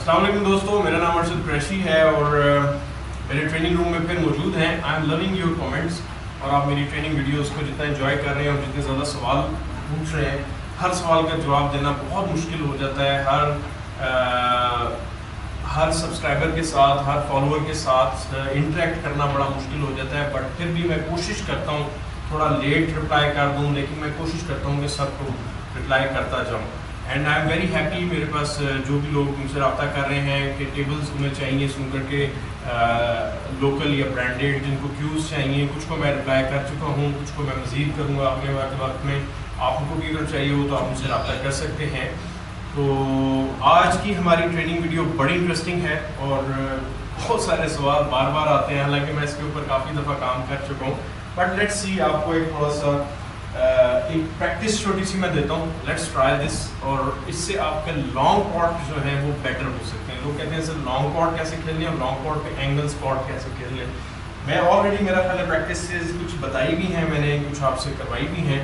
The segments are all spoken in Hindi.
अस्सलाम वालेकुम दोस्तों, मेरा नाम अर्शद कुरैशी है और मेरे ट्रेनिंग रूम में फिर मौजूद हैं। I am loving your comments और आप मेरी ट्रेनिंग वीडियोस को जितना एंजॉय कर रहे हैं और जितने ज़्यादा सवाल पूछ रहे हैं, हर सवाल का जवाब देना बहुत मुश्किल हो जाता है। हर सब्सक्राइबर के साथ, हर फॉलोअर के साथ इंटरेक्ट करना बड़ा मुश्किल हो जाता है, बट फिर भी मैं कोशिश करता हूँ, थोड़ा लेट रिप्लाई कर दूँ, लेकिन मैं कोशिश करता हूँ कि सबको रिप्लाई करता जाऊँ। And I am very happy, मेरे पास जो भी लोग मुझसे रब्ता कर रहे हैं कि टेबल्स उन्हें चाहिए स्नूकर के लोकल या ब्रांडेड, जिनको क्यूज़ चाहिए, कुछ को मैं रिप्लाई कर चुका हूँ, कुछ को मैं मज़ीद करूँगा आने वाले वक्त में। आपको भी अगर चाहिए हो तो आप मुझसे रब्ता कर सकते हैं। तो आज की हमारी ट्रेनिंग वीडियो बड़ी इंटरेस्टिंग है और बहुत सारे सवाल बार बार आते हैं, हालांकि मैं इसके ऊपर काफ़ी दफ़ा काम कर चुका हूँ, बट लेट्स सी। आपको एक थोड़ा सा एक प्रैक्टिस छोटी सी मैं देता हूँ, लेट्स ट्राई दिस, और इससे आपके लॉन्ग पॉट जो है वो बेटर हो सकते हैं। लोग कहते हैं सर लॉन्ग पॉट कैसे खेल लें और लॉन्ग पॉट पे एंगल स्पॉट कैसे खेल लें। मैं ऑलरेडी मेरा ख्याल प्रैक्टिस कुछ बताई भी हैं, मैंने कुछ आपसे करवाई भी हैं।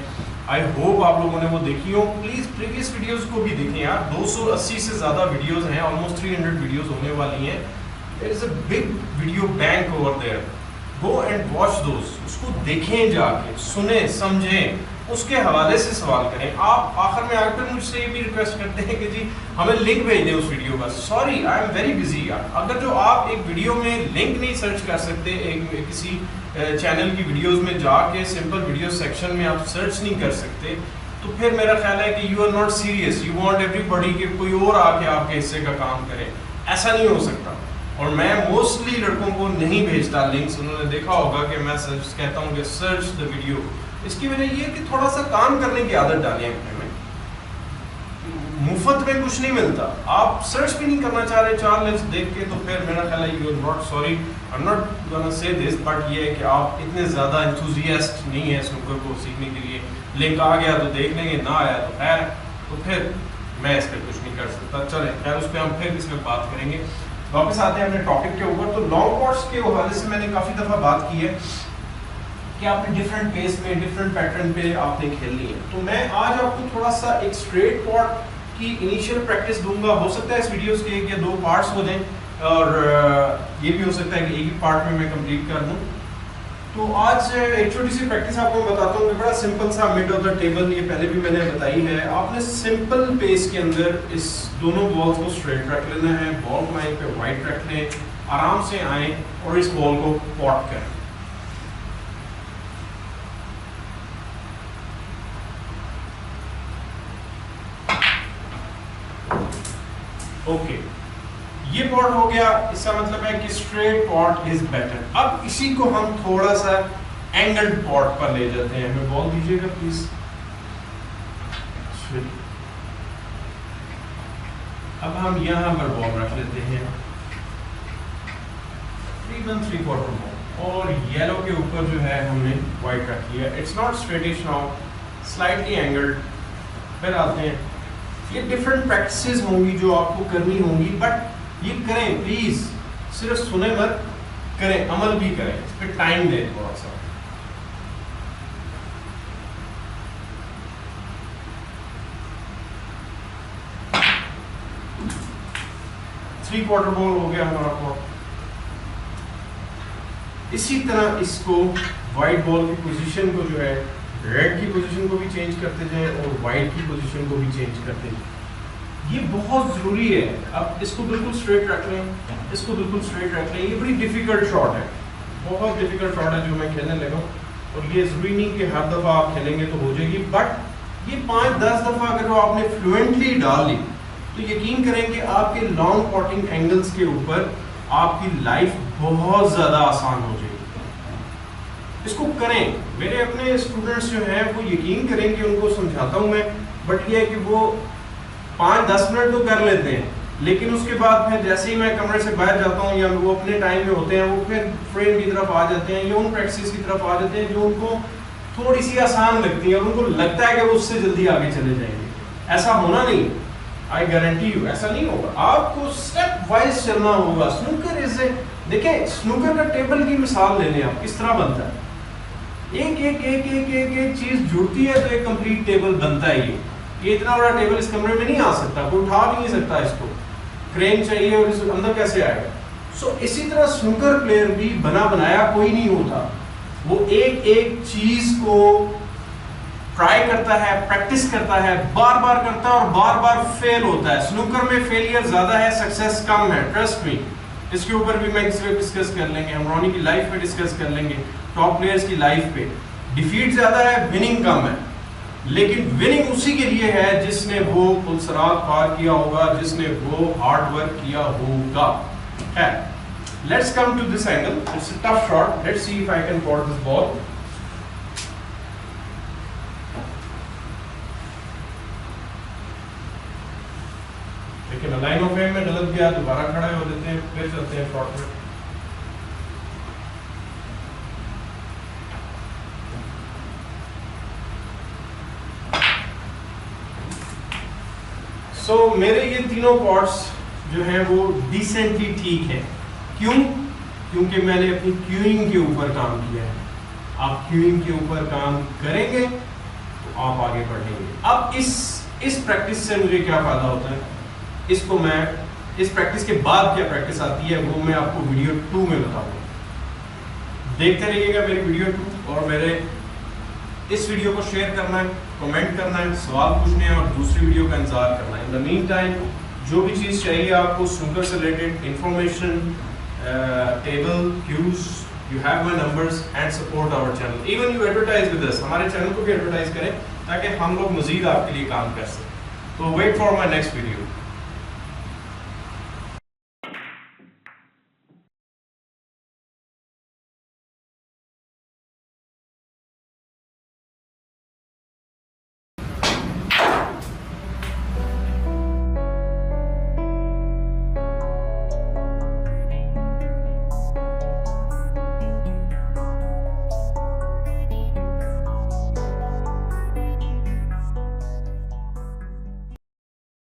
आई होप आप लोगों ने वो देखी हो। प्लीज़ प्रीवियस वीडियोस को भी देखें यार, 280 से ज़्यादा वीडियोस हैं, ऑलमोस्ट 300 वीडियोस होने वाली हैं। There is a big video bank over there, go and watch those, उसको देखें, जाके सुने समझें, उसके हवाले से सवाल करें। आप आखिर में आकर मुझसे ये भी रिक्वेस्ट करते हैं कि जी हमें लिंक भेज दें उस वीडियो का। Sorry, I am very busy यार। अगर जो आप एक वीडियो में लिंक नहीं सर्च कर सकते, एक किसी चैनल की वीडियोस में जाके सिंपल वीडियो सेक्शन में आप सर्च नहीं कर सकते, तो फिर मेरा ख्याल है कि you are not serious, you want everybody कि कोई और आके आपके हिस्से का काम करे। ऐसा नहीं हो सकता। और मैं मोस्टली लड़कों को नहीं भेजता लिंक्स। उन्होंने देखा होगा कि मैं कहता हूँ कि सर्च द वीडियो। इसकी वजह ये है कि थोड़ा सा काम करने की आदत डालें अपने में। मुफ्त में कुछ नहीं मिलता, आप सर्च भी नहीं करना चाह रहे 4 लिंक्स देख के, तो फिर मेरा ख्याल है you are not, sorry I am not gonna say this, but ये है कि आप इतने ज़्यादा एंथुजियास्ट नहीं है स्नूकर को सीखने के लिए। लिंक आ गया तो देख लेंगे, ना आया तो खैर, तो फिर मैं इस पर कुछ नहीं कर सकता। चलें खैर, उस पर हम फिर इस पर बात करेंगे। वापस आते हैं अपने टॉपिक के ऊपर। तो लॉन्ग पॉट्स के हवाले से मैंने काफ़ी दफ़ा बात की है कि आपने डिफरेंट पेस में, डिफरेंट पैटर्न पे आपने खेलनी है। तो मैं आज आपको थोड़ा सा एक स्ट्रेट पॉट की इनिशियल प्रैक्टिस दूंगा। हो सकता है इस वीडियोस के 1 या 2 पार्ट्स हो जाएं, और ये भी हो सकता है कि एक ही पार्ट में मैं कंप्लीट कर दूं। तो आज एक छोटी सी प्रैक्टिस आपको बताता हूँ, बड़ा सिंपल सा मिड ऑफ द टेबल, ये पहले भी मैंने बताई है। आपने सिंपल पेस के अंदर इस दोनों बॉल्स को स्ट्रेट रख लेना है, बॉल को लाइन पे वाइड रख लें, आराम से आए और इस बॉल को पॉट करें। ओके, ये पॉट हो गया। इसका मतलब है कि स्ट्रेट पॉट इज बेटर। अब इसी को हम थोड़ा सा एंगल्ड पॉट पर ले जाते हैं। हमें बॉल दीजिएगा प्लीज। अब हम यहां पर बॉल रख लेते हैं, 3/3/4 बॉल, और येलो के ऊपर जो है हमने व्हाइट रख लिया। It's not straightish now, slightly angled. फिर आते हैं, ये डिफरेंट प्रैक्टिसेस होंगी जो आपको करनी होंगी, बट ये करें प्लीज, सिर्फ सुने मत, करें, अमल भी करें, इस पर टाइम दें थोड़ा सा। थ्री क्वार्टर बॉल हो गया हमारा पॉट। इसी तरह इसको व्हाइट बॉल की पोजीशन को जो है, रेड की पोजीशन को भी चेंज करते जाएं और व्हाइट की पोजीशन को भी चेंज करते जाएं। ये बहुत ज़रूरी है। अब इसको बिल्कुल स्ट्रेट रख लें, इसको बिल्कुल स्ट्रेट रख लें। ये बड़ी डिफ़िकल्ट शॉट है, बहुत डिफ़िकल्ट शॉट है जो मैं खेलने लगा हूँ, और ये ज़रूरी नहीं कि हर दफ़ा आप खेलेंगे तो हो जाएगी, बट ये 5-10 दफ़ा अगर जो आपने फ्लुएंटली डाल ली तो यकीन करें कि आपके लॉन्ग पॉटिंग एंगल्स के ऊपर आपकी लाइफ बहुत ज़्यादा आसान हो जाएगी। इसको करें। मेरे अपने स्टूडेंट्स जो हैं वो यकीन करेंगे, उनको समझाता हूँ मैं, बट ये है कि वो 5-10 मिनट तो कर लेते हैं, लेकिन उसके बाद फिर जैसे ही मैं कमरे से बाहर जाता हूँ या वो अपने टाइम में होते हैं, वो फिर फ्रेम की तरफ आ जाते हैं या उन प्रैक्टिस की तरफ आ जाते हैं जो उनको थोड़ी सी आसान लगती है, और उनको लगता है कि वो उससे जल्दी आगे चले जाएंगे। ऐसा होना नहीं, आई गारंटी यू, ऐसा नहीं होगा। आपको स्टेप वाइज चलना होगा। स्नूकर इज देखें, स्नूकर का टेबल की मिसाल ले लें आप, किस तरह बनता है। एक एक एक एक एक एक चीज जुड़ती है तो एक कंप्लीट टेबल बनता है। ये इतना बड़ा टेबल इस कमरे में नहीं आ सकता, कोई उठा भी नहीं सकता इसको। क्रेन चाहिए और इस अंदर कैसे आएगा। सो इसी तरह स्नूकर प्लेयर भी बना बनाया कोई नहीं होता, वो एक एक चीज को ट्राई करता है, प्रैक्टिस करता है, बार बार करता है और बार बार फेल होता है। स्नूकर में फेलियर ज्यादा है, सक्सेस कम है, ट्रस्ट मी। इसके ऊपर भी मैं किसी वक्त डिस्कस कर लेंगे, हम रोनी की लाइफ पे डिस्कस कर लेंगे, टॉप प्लेयर्स की लाइफ पे। डिफीट ज्यादा है, विनिंग कम है, लेकिन विनिंग उसी के लिए है जिसने वो पुलसरात पार किया होगा, जिसने वो हार्ड वर्क किया होगा। है, let's come to this angle, it's a tough shot, let's see if I can pot this ball. लेकिन लाइन ऑफ एम में गलत गया, दोबारा खड़े हो देते हैं, फिर चलते हैं शॉट में। सो मेरे ये तीनों पॉट्स जो हैं वो डिसेंटली ठीक है। क्यों? क्योंकि मैंने अपनी क्यूइंग के ऊपर काम किया है। आप क्यूइंग के ऊपर काम करेंगे तो आप आगे बढ़ेंगे। अब इस प्रैक्टिस से मुझे क्या फायदा होता है, इसको मैं इस प्रैक्टिस के बाद क्या प्रैक्टिस आती है वो मैं आपको वीडियो 2 में बताऊंगा। देखते रहिएगा मेरी वीडियो 2 और मेरे इस वीडियो को शेयर करना है, कमेंट करना है, सवाल पूछने हैं और दूसरी वीडियो का इंतजार करना है। इन द मीन टाइम जो भी चीज़ चाहिए आपको स्नूकर से related information, table, cues, you have my numbers and support our channel. Even you advertise with us, हमारे चैनल को भी एडवर्टाइज करें ताकि हम लोग मजीद आपके लिए काम कर सकें। तो wait for my next video.